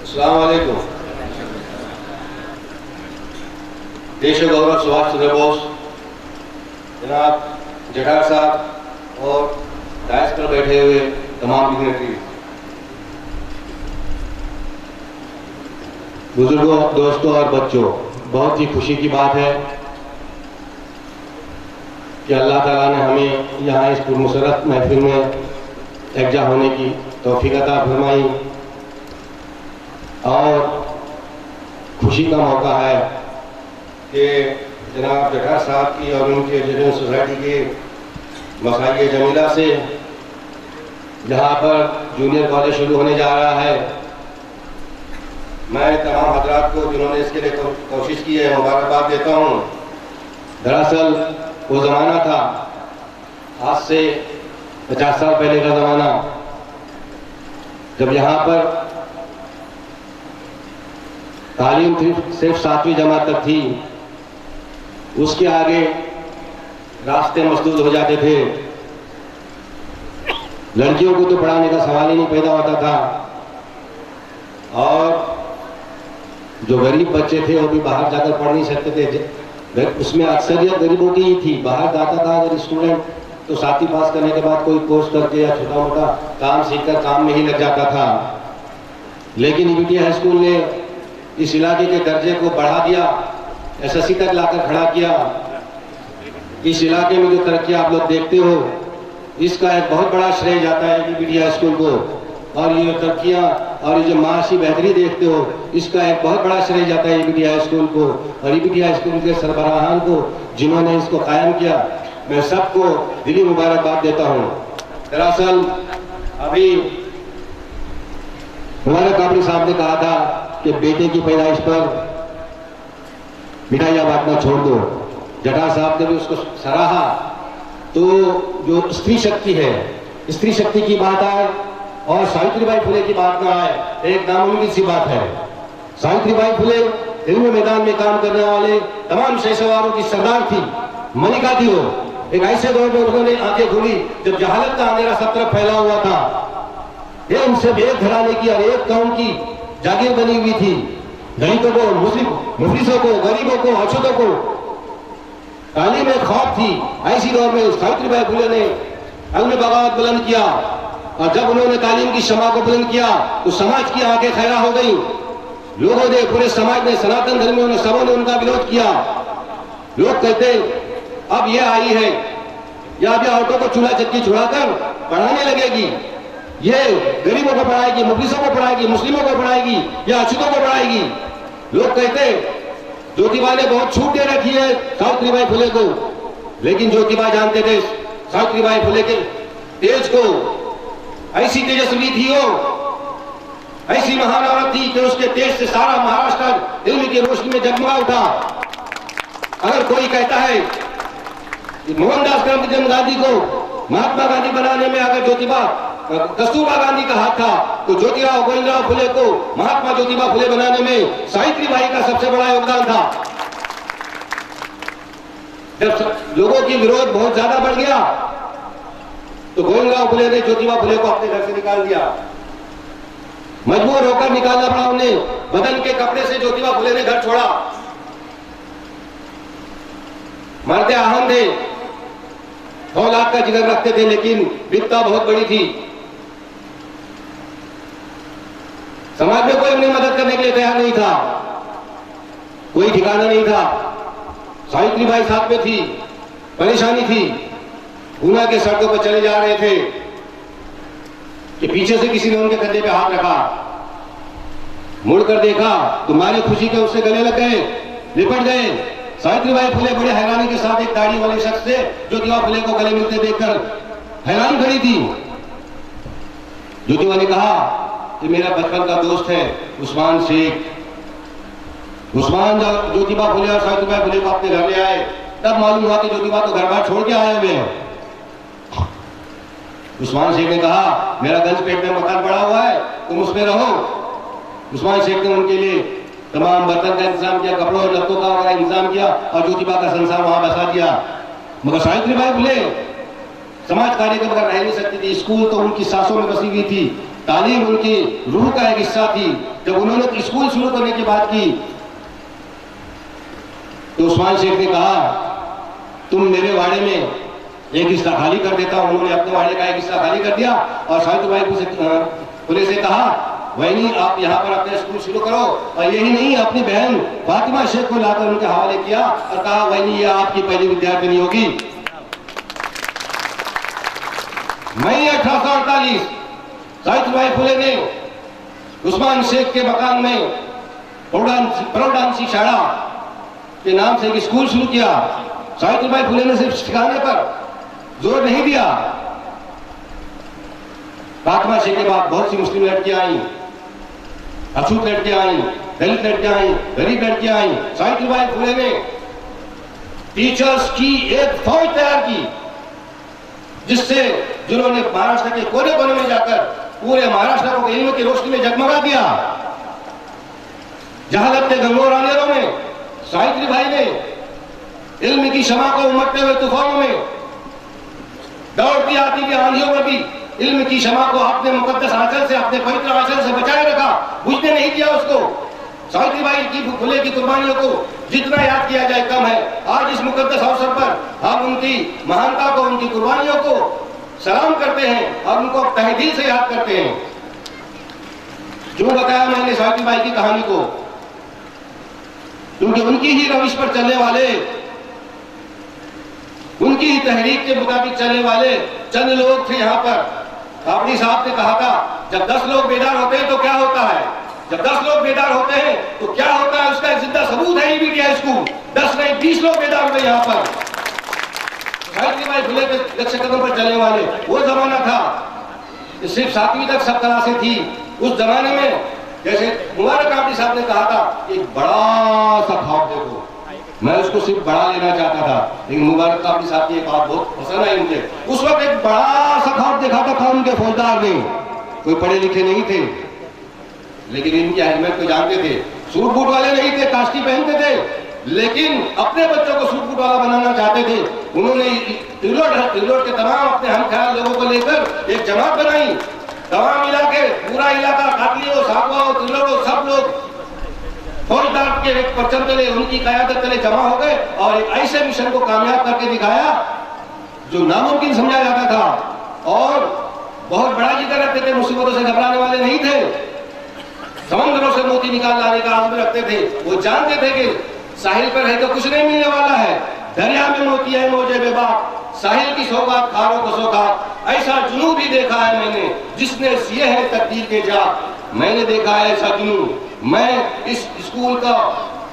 अस्सलाम वालेकुम। देश गौरव सुभाष चंद्र बोस, जनाब जठार साहब और डायस पर बैठे हुए तमाम डिग्नेटरी, बुजुर्गों, दोस्तों और बच्चों, बहुत ही खुशी की बात है कि अल्लाह ताला ने हमें यहाँ इस पुरमसरत महफिल में एकजा होने की तौफीक अता फरमाई और खुशी का मौका है कि जनाब जठार साहब की और उनके एजुकेशन सोसाइटी के मसाइल जमीला से जहाँ पर जूनियर कॉलेज शुरू होने जा रहा है, मैं तमाम हजरात को जिन्होंने इसके लिए कोशिश की है मुबारकबाद देता हूँ। दरअसल वो ज़माना था, आज से 50 साल पहले का ज़माना, जब यहाँ पर तालीम सिर्फ 7वीं जमात तक थी। उसके आगे रास्ते मसदूद हो जाते थे। लड़कियों को तो पढ़ाने का सवाल ही नहीं पैदा होता था और जो गरीब बच्चे थे वो भी बाहर जाकर पढ़ नहीं सकते थे। उसमें अक्सरियत गरीबों की ही थी। बाहर जाता था अगर स्टूडेंट तो 7वीं पास करने के बाद कोई कोर्स करके या छोटा मोटा काम सीखकर काम में ही लग जाता था। लेकिन ईबीटी हाई स्कूल ने इस इलाके के दर्जे को बढ़ा दिया, एसएससी तक लाकर खड़ा किया। इस इलाके में जो तरक्की आप लोग देखते हो, इसका एक बहुत बड़ा श्रेय जाता है ईबीटी हाई स्कूल को। और ये तरक्कियाँ और ये जो माशी बेहतरी देखते हो, इसका एक बहुत बड़ा श्रेय जाता है ईबीटी हाई स्कूल को और ईबीटी हाई स्कूल के सरबराहान को, जिन्होंने इसको कायम किया। मैं सबको दिली मुबारकबाद देता हूँ। दरअसल अभी हमारे काबरी साहब ने कहा था कि बेटे की पैदाइश पर मिठाइयाँ बांटना छोड़ दो। जठार साहब ने भी उसको सराहा। तो जो स्त्री शक्ति है, स्त्री शक्ति की बात आए और सावित्रीबाई फुले की बात ना आए, एक नामुमकिन सी बात है। सावित्रीबाई फुले इल्म मैदान में काम करने वाले तमाम पेशेवरों की सरदार थी, मलिका थी। वो एक ऐसे दौर में उन्होंने आंखें खोली जब जहालत का अंधेरा सब तरफ फैला हुआ था। ये उनसे एक घराने की और एक कौम की जागीर बनी हुई थी। दलितों को, मुस्लिम मुफलिसों को, गरीबों को, अछूतों को तालीम में खौफ थी। ऐसी दौर में सावित्रीबाई फुले ने अलम बगावत बुलंद किया और जब उन्होंने तालीम की शमा को बुलंद किया तो समाज की आंखें खैरा हो गई। लोगों ने, पूरे समाज ने, सनातन धर्मियों ने, सबों ने उनका विरोध किया। लोग कहते अब ये आई है या अभी औरतों को चूल्हा चक्की छुड़ाकर पढ़ाने लगेगी, ये गरीबों को पढ़ाएगी, मुफलिसों को पढ़ाएगी, मुस्लिमों को पढ़ाएगी या अछूतों को पढ़ाएगी। लोग कहते ज्योतिबा ने बहुत छूट दे रखी है सावित्रीबाई फुले को, लेकिन ज्योतिबा जानते थे सावित्रीबाई फुले के तेज को। ऐसी तेजस्वी थी वो, ऐसी महान औरत थी कि उसके तेज से सारा महाराष्ट्र इल्म की रोशनी में जगमगा उठा। अगर कोई कहता है कि मोहनदास करमचंद गांधी को महात्मा गांधी बनाने में अगर ज्योतिबा, कस्तूरबा गांधी का हाथ था, तो ज्योतिराव गोविंदराव फुले को महात्मा ज्योतिबा फुले बनाने में सावित्रीबाई का सबसे बड़ा योगदान था। जब लोगों की विरोध बहुत ज्यादा बढ़ गया तो गोविंदराव फुले ने ज्योतिबा फुले को अपने घर से निकाल दिया। मजबूर होकर निकालना पड़ा उन्हें। बदन के कपड़े से ज्योतिबा फुले ने घर छोड़ा। मर्द अहम थे, औलाद का जिगर रखते थे, लेकिन विपदा बहुत बड़ी थी। समाज में कोई उन्हें मदद करने के लिए तैयार नहीं था, कोई ठिकाना नहीं था। सावित्रीबाई साथ में थी, परेशानी थी। पूना के सड़कों पर चले जा रहे थे कि पीछे से किसी ने उनके कंधे पे हाथ रखा। मुड़कर देखा तो मारे खुशी के उससे गले लग गए, लिपट गए। सावित्रीबाई फुले बड़े हैरानी के साथ एक दाढ़ी वाले शख्स से ज्योतिबा फुले को गले मिलते देखकर हैरान खड़ी थी। ज्योतिबा ने कहा कि मेरा बचपन का दोस्त है उस्मान शेख। उस्मान जब ज्योतिबा फुले और सावित्रीबाई फुले को अपने घर ले आए तब मालूम हुआ कि ज्योतिबा तो घर बार छोड़ के आए हुए हैं। उस्मान शेख ने कहा मेरा गंजपेट में मकान पड़ा हुआ है, तुम उसमें रहो। उस्मान शेख ने उनके लिए तमाम बर्तन का इंतजाम किया, कपड़ों और लत्तों का वगैरह इंतजाम किया और ज्योतिबा का संसार वहां बसा दिया। मगर सावित्रीबाई फुले समाज कार्य के बगैर रह नहीं सकती थी। स्कूल तो उनकी सांसों में बसी हुई थी। तालीम उनकी रूह का एक हिस्सा थी। जब उन्होंने स्कूल शुरू करने की बात की तो उस्मान शेख ने कहा, तुम मेरे वाड़े में एक हिस्सा खाली कर देता हूं। उन्होंने अपने वाड़े का एक हिस्सा खाली कर दिया और सावित्रीबाई फुले से कहा, वही आप यहाँ पर अपने स्कूल शुरू करो। और यही नहीं, अपनी बहन फातिमा शेख को लाकर उनके हवाले किया और कहा, वही ये आपकी पहली विद्यार्थिनी होगी। मई 1848 सावित्रीबाई फुले ने उस्मान शेख के मकान में प्रौढ़ांशी शाला के नाम से एक स्कूल शुरू किया। सावित्रीबाई फुले ने सिर्फ सिखाने पर जोर नहीं दिया। फातिमा शेख के बाद बहुत सी मुस्लिम लड़कियां आई, अछूत लड़कियां आई, दलित लड़कियां आई, गरीब लड़कियां आई। सावित्रीबाई फुले ने टीचर्स की एक फौज तैयार की, जिन्होंने महाराष्ट्र के कोने कोने में जाकर पूरे महाराष्ट्र को इल्म की रोशनी में जगमगा दिया। जहालत के गंगोर अंधेरों में सावित्रीबाई ने इल्म की शमा को उमड़ते हुए तूफानों में, दौड़ती आती की आंधियों में भी इल्म की शमा को अपने मुकद्दस आंचल से, अपने पवित्र आंचल से बचाए रखा, बुझने नहीं किया उसको। सावित्रीबाई की फुले की कुर्बानियों को जितना याद किया जाए कम है। आज इस मुकद्दस अवसर पर हम उनकी महानता को, उनकी कुर्बानियों को सलाम करते हैं और उनको तहे दिल से याद करते हैं। क्यों बताया मैंने सावित्रीबाई की कहानी को? क्योंकि उनकी ही रविश पर चलने वाले, उनकी ही तहरीक के मुताबिक चलने वाले चंद लोग थे यहाँ पर। काबड़ी साहब ने कहा था, जब 10 लोग बेदार होते हैं तो क्या होता है? जब 10 लोग बेदार होते हैं तो क्या होता है? उसका एक जिंदा सबूत है ईबीटी स्कूल। 10 नहीं 20 लोग बेदार हुए यहाँ पर। सावित्रीबाई फुले के लक्ष्य कदम पर चलने वाले। वो जमाना था सिर्फ 7वीं तक सब क्लासें थी। उस जमाने में जैसे मुबारक काबड़ी साहब ने कहा था, एक बड़ा सा ख्वाब देखो। मैं उसको सिर्फ बड़ा लेना चाहता था, लेकिन मुबारक काबड़ी साहब की एक बात बहुत पसंद आई मुझे। उस वक्त एक बड़ा सा ख्वाब देखा था कानून के फौजदार ने। कोई पढ़े लिखे नहीं थे, लेकिन इनकी अहमियत को जानते थे। सूट बूट वाले नहीं थे, कास्टी पहनते थे, लेकिन अपने बच्चों को सूट बूट वाला बनाना चाहते थे। उन्होंने तिलोट के तमाम अपने हम ख्याल लोगों को लेकर एक जमात बनाई। तमाम इलाके, पूरा इलाका, काटली हो, साकवा हो, तिलोट हो, सब लोग फौजदार के एक परचम तले, उनकी क़यादत तले जमा हो गए और एक ऐसे मिशन को कामयाब करके दिखाया जो नामुमकिन समझा जाता था। और बहुत बड़ा जिक्र रखते थे, मुसीबतों से घबराने वाले नहीं थे, समंदरों से मोती निकाल लाने का आज़म रखते थे। वो जानते थे कि साहिल पर है तो कुछ नहीं मिलने वाला है, दरिया में मोती है मौजे बेबाक, साहिल की सौगात खारों को सौगात। ऐसा जुनून भी देखा है मैंने जिसने सिए है तकदीर के जा। मैंने देखा है ऐसा जुनून। मैं इस स्कूल का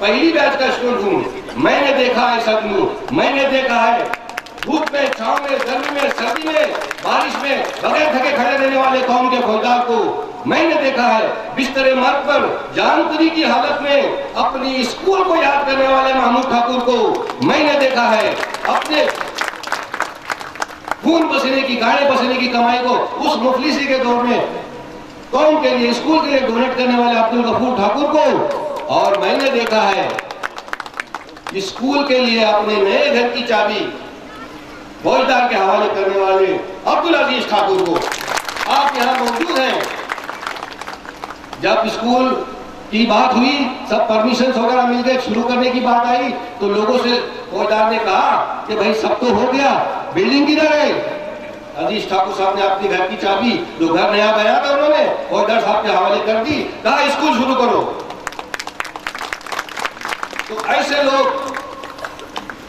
पहली बैच का स्टूडेंट हूँ। मैंने देखा है ऐसा जुनून। मैंने देखा है धूप में, छांव में, गर्मी में, सर्दी में, बारिश में बगैर थके खड़े रहने वाले कौम के फौजदार को। मैंने देखा है बिस्तरे मर्द पर जानपुरी की हालत में अपनी स्कूल को याद करने वाले महमूद ठाकुर को। मैंने देखा है अपने खून पसीने की, गाड़े पसीने की कमाई को उस मुफलिसी के दौर में कौम के लिए, स्कूल के लिए डोनेट करने वाले अब्दुल गफूर ठाकुर को। और मैंने देखा है स्कूल के लिए अपने नए घर की चाबी फौजदार के हवाले करने वाले अब्दुल अजीज ठाकुर को। आप यहाँ मौजूद हैं जब स्कूल की बात हुई, सब परमिशन वगैरह मिल गए, शुरू करने की बात आई तो लोगों से फौजदार ने कहा कि भाई सब तो हो गया, बिल्डिंग किधर है? अजीज ठाकुर साहब ने अपनी घर की चाबी, जो घर नया बनाया था उन्होंने, फौजदार साहब के हवाले कर दी, कहा स्कूल शुरू करो। तो ऐसे लोग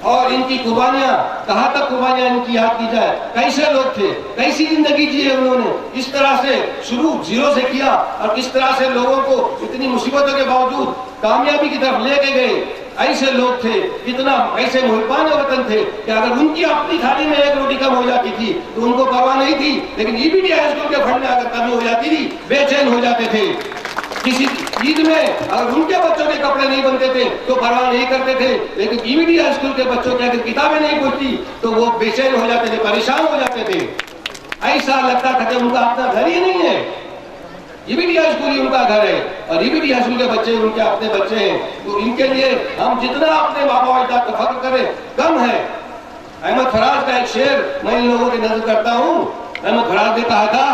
और इनकी कुर्बानियां, कहां तक कुर्बानियां इनकी याद की जाए। कैसे लोग थे, कैसी जिंदगी जी उन्होंने, इस तरह से शुरू जीरो से किया और किस तरह से लोगों को इतनी मुसीबतों के बावजूद कामयाबी की तरफ लेके गए। ऐसे लोग थे, इतना ऐसे मुहिबान वतन थे कि अगर उनकी अपनी थाली में एक रोटी कम हो जाती थी तो उनको परवाह नहीं थी, लेकिन ईबीटी स्कूल के फंड में अगर कमी हो जाती थी बेचैन हो जाते थे। किसी ईद में अगर उनके बच्चों के कपड़े नहीं बनते थे तो परवाह नहीं करते थे, लेकिन ईबीटी स्कूल के बच्चों की अगर किताबें नहीं पहुंचती तो वो बेचैन हो जाते थे, परेशान हो जाते थे। ऐसा लगता था कि उनका अपना घर ही नहीं है, ईबीटी स्कूल ही उनका घर है और ईबीटी स्कूल के बच्चे उनके अपने बच्चे हैं। तो इनके लिए हम जितना अपने बाबा अजदाद का फख्र करें कम है। अहमद फराज का एक शेर मैं इन लोगों की नजर करता हूँ। अहमद फराज ने कहा था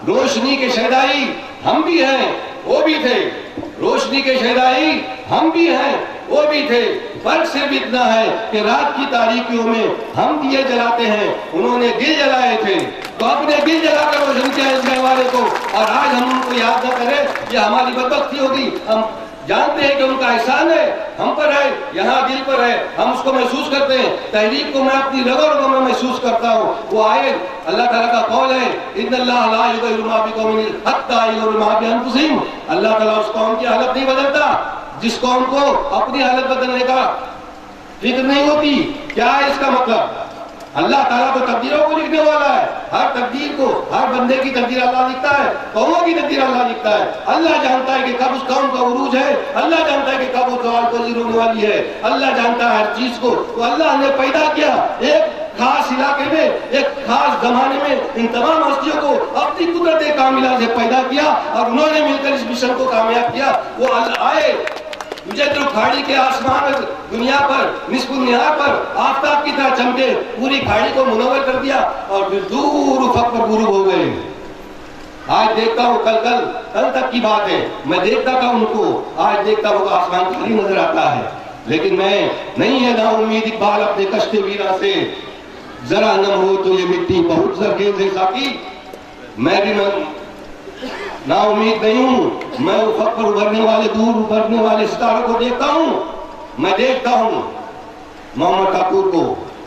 रोशनी के शहदाई हम भी हैं, वो भी थे। रोशनी के शहदाई हम भी हैं, वो भी थे। फर्क सिर्फ इतना है कि रात की तारीकियों में हम दिए जलाते हैं, उन्होंने दिल जलाए थे। तो अपने दिल जलाकर रोशन किया इस गहवारे को, और आज हम उनको याद न करें, ये हमारी बदबख्ती होगी। हम जानते हैं कि उनका एहसान है, हम पर है, यहाँ दिल पर है, हम उसको महसूस करते हैं। तहरीक को मैं अपनी रगों में महसूस करता हूँ। वो आए, अल्लाह ताला का कौल है, इन्नल्लाह ला युग़य्यिरु मा बिक़ौमिन हत्ता युग़य्यिरु मा बिअन्फुसिहिम। अल्लाह ताला उस कौम की हालत नहीं बदलता जिस कौम को अपनी हालत बदलने का फिक्र नहीं होती। क्या है इसका मतलब? अल्लाह ताला तो तकदीरों को लिखने वाला है। हर तकदीर को, हर बंदे की तकदीर अल्लाह लिखता है, कौमों की तकदीर अल्लाह लिखता है। अल्लाह जानता है कि कब उस कौम का उरूज है, अल्लाह जानता है कि कब वो सवाल पजीर होने वाली है, अल्लाह जानता है हर चीज को। तो अल्लाह ने पैदा किया एक खास इलाके में, एक खास जमाने में, इन तमाम हस्तियों को अपनी कुदरत कामिला से पैदा किया और उन्होंने मिलकर इस मिशन को कामयाब किया। वो अल्लाह आए, मुझे तो खाड़ी के आसमान दुनिया पर निस्फुल निहार पर आफताब की तरह चमके, पूरी खाड़ी को मुनव्वर कर दिया और फिर दूर उफक पर गुरूब हो गए। आज देखता हूँ, कल तक की बात है, मैं देखता था उनको, आज देखता हूँ आसमान खाली नजर आता है। लेकिन मैं नहीं है ना उम्मीद इकबाल अपने कश्ते वीरा से, जरा नम हो तो ये मिट्टी बहुत जरखेज है साकी। मैं भी ना उम्मीद नहीं हूं, मैं उफक पर उभरने वाले, दूर उभरने वाले सितारों को देखता हूं। मैं देखता हूं मोहम्मद ठाकुर को,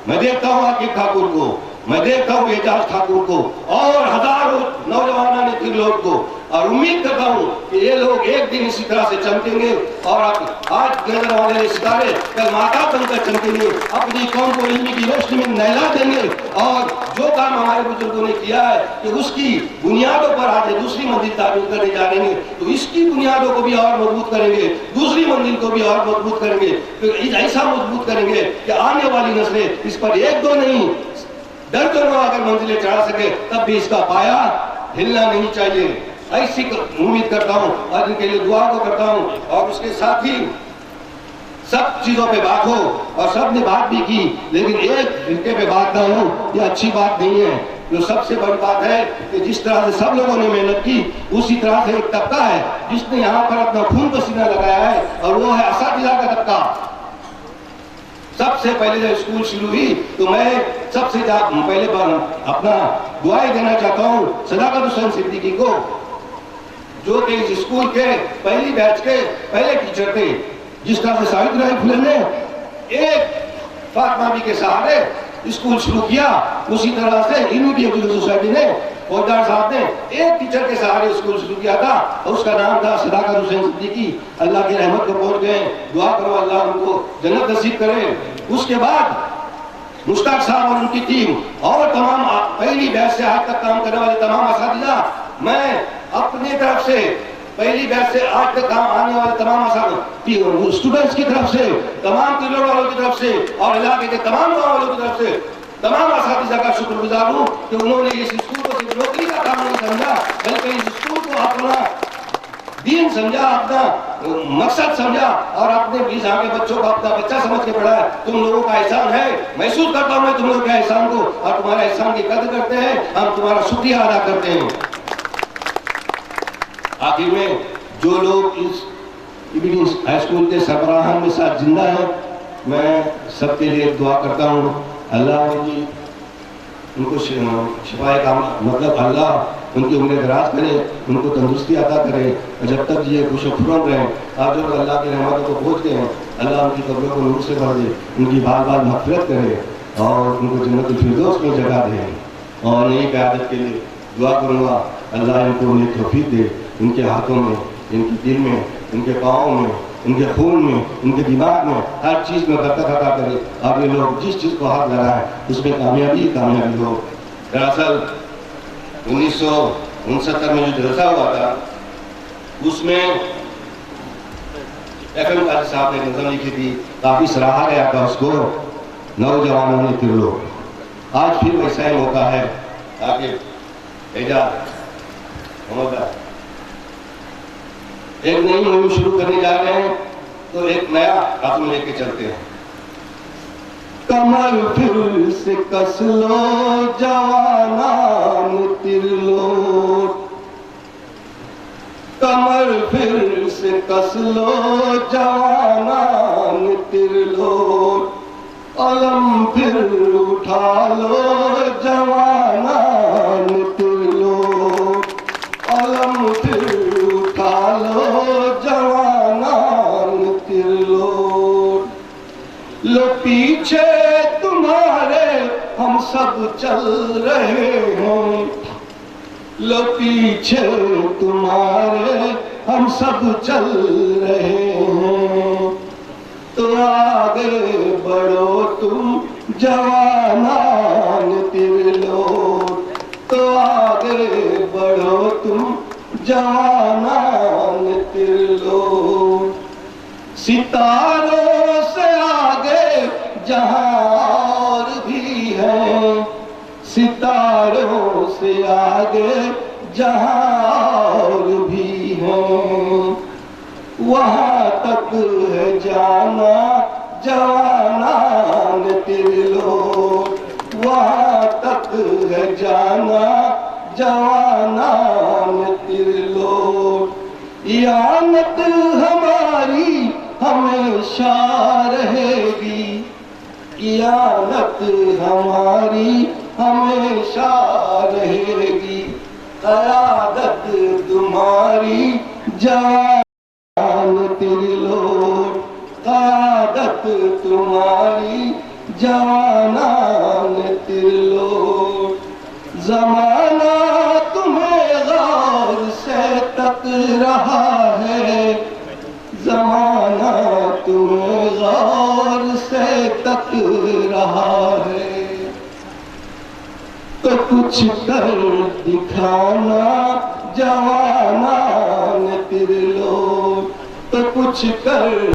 मैं देखता हूं आकिब ठाकुर को, मैं देखता हूं एजाज ठाकुर को और हजारों नौजवानों ने त्रिलोक को, और उम्मीद करता हूं कि ये लोग एक दिन इसी तरह से चमकेंगे और आज नजर वाले सितारे कल माता बनकर चमकेंगे, अपनी कौम को इल्मी की रोशनी में नहला देंगे। और जो काम हमारे बुजुर्गों ने किया है कि उसकी बुनियादों पर आज दूसरी मंजिल तामीर करने जा रहे हैं, तो इसकी बुनियादों को भी और मजबूत करेंगे, दूसरी मंजिल को भी और मजबूत करेंगे, तो ऐसा मजबूत करेंगे कि आने वाली नस्लें इस पर एक दो नहीं दर्जनों अगर मंजिलें चढ़ा सके तब भी इसका पाया हिलना नहीं चाहिए। ऐसी उम्मीद करता हूँ और इनके लिए दुआ को करता हूँ। और उसके साथ ही सब चीजों पे बात हो, और सब ने बात भी की, लेकिन एक इनके पे बात ना हो, ये अच्छी बात नहीं है। जो सबसे बड़ी बात है कि जिस तरह से सब लोगों ने मेहनत की, उसी तरह से एक तबका है जिसने यहाँ पर अपना खून पसीना लगाया है, और वो है असातिज़ा का तबका। सबसे पहले जब स्कूल शुरू हुई तो मैं सबसे पहले अपना दुआएं देना चाहता हूँ सदाकत हुसैन सिद्दीकी को, जो कि इस स्कूल के पहली बैच के पहले टीचर थे। जिस तरह से सावित्रीबाई फुले ने एक फातिमा बी के सहारे स्कूल शुरू किया, उसी तरह से यूनिटी एजुकेशन सोसाइटी ने, फौजदार साहब ने एक टीचर के सहारे स्कूल शुरू किया था, और उसका नाम था सदाकत हुसैन सिद्दीकी। अल्लाह की रहमत को पहुंच गए, दुआ करो अल्लाह उनको जन्नत नसीब करे। उसके बाद मुश्ताक साहब और उनकी टीम और तमाम पहली बैच से आज तक काम करने वाले तमाम असातिज़ा, मैं अपनी तरफ से पहली बैच से आज तक काम आने वाले तमाम स्टूडेंट्स की तरफ से, तमाम तिलों वालों की तरफ से और इलाके के तमाम गाँव वालों की तरफ से तमाम असातिज़ा का शुक्रगुजार हूँ कि उन्होंने इस स्कूल को सिर्फ नौकरी का काम नहीं समझा, बल्कि इस स्कूल को अपना दीन समझा, अपना मकसद समझा, और अपने 20 के बच्चों को अपना बच्चा समझ के पढ़ा है। तुम लोगों का एहसान है, महसूस करता हूँ मैं तुम लोगों के एहसान को, और तुम्हारे एहसान की कदर करते हैं, हम तुम्हारा शुक्रिया अदा करते हैं। आखिर में जो लोग इस हाई स्कूल के सरबराहान में साथ जिंदा है, मैं सबके लिए दुआ करता हूँ अल्लाह उनको शिफाए का मतलब अल्लाह उनकी उम्र दराज करे, उनको तंदुरुस्ती अता करे, और जब तक ये खुशखुरम रहे। आप जो अल्लाह की रहमतों को पहुँचते हैं, अल्लाह उनकी कब्रों को नूर से भर दे, उनकी बार बार मग़फ़िरत करे और उनको जन्नतुल फिरदौस में जगह दे। और नई क़यादत के लिए दुआ करूँगा अल्लाह इनको उन्हें तौफ़ीक़ दे, इनके हाथों में, इनके दिल में, इनके पाँव में, उनके खून में, उनके दिमाग में, हर चीज़ में बरकत अता करे। और ये लोग जिस चीज़ को हाथ लगाएं उसमें कामयाबी हो। दरअसल 1969 में जो जलसा हुआ था, उसमें FM काजी साहब ने नज़म लिखी थी, काफ़ी सराहा गया था उसको नौजवानों ने त्रिलोक। आज फिर वैसा ही मौका है, आगे एजाज एक नई मुहिम शुरू करने जा रहे हैं, तो एक नया कदम लेके चलते हैं। कमर फिर से कस लो जवाना त्रिलोक, फिर से कस लो जवानान तिरलोट, अलम फिर उठा लो जवानान तिरलोट, अलम फिर उठा लो जवानान तिरलोट। लो पीछे तुम्हारे हम सब चल रहे हैं, लो पीछे तुम्हारे हम सब चल रहे हैं, तो आगे बढ़ो तुम जवानान तिरलोट, तो आगे बढ़ो तुम जवानान तिरलोट। सितारों से आगे जहां और भी है, सितारों से आगे जहां और भी है, वहां तक है जाना जवानान तिरलोट, वहां तक है जाना जवानान तिरलोट। यानत हमारी हमेशा रहेगी, यानत हमारी हमेशा रहेगी, क़यादत तुम्हारी जवान तिरलोट, क़यादत तुम्हारी जवानान तिरलोट। ज़माना तुम्हें गौर से तक रहा है, ज़माना तुम्हें गौर से तक रहा है, तो कुछ कर दिखाना जवानान तिरलोट, तो कुछ कर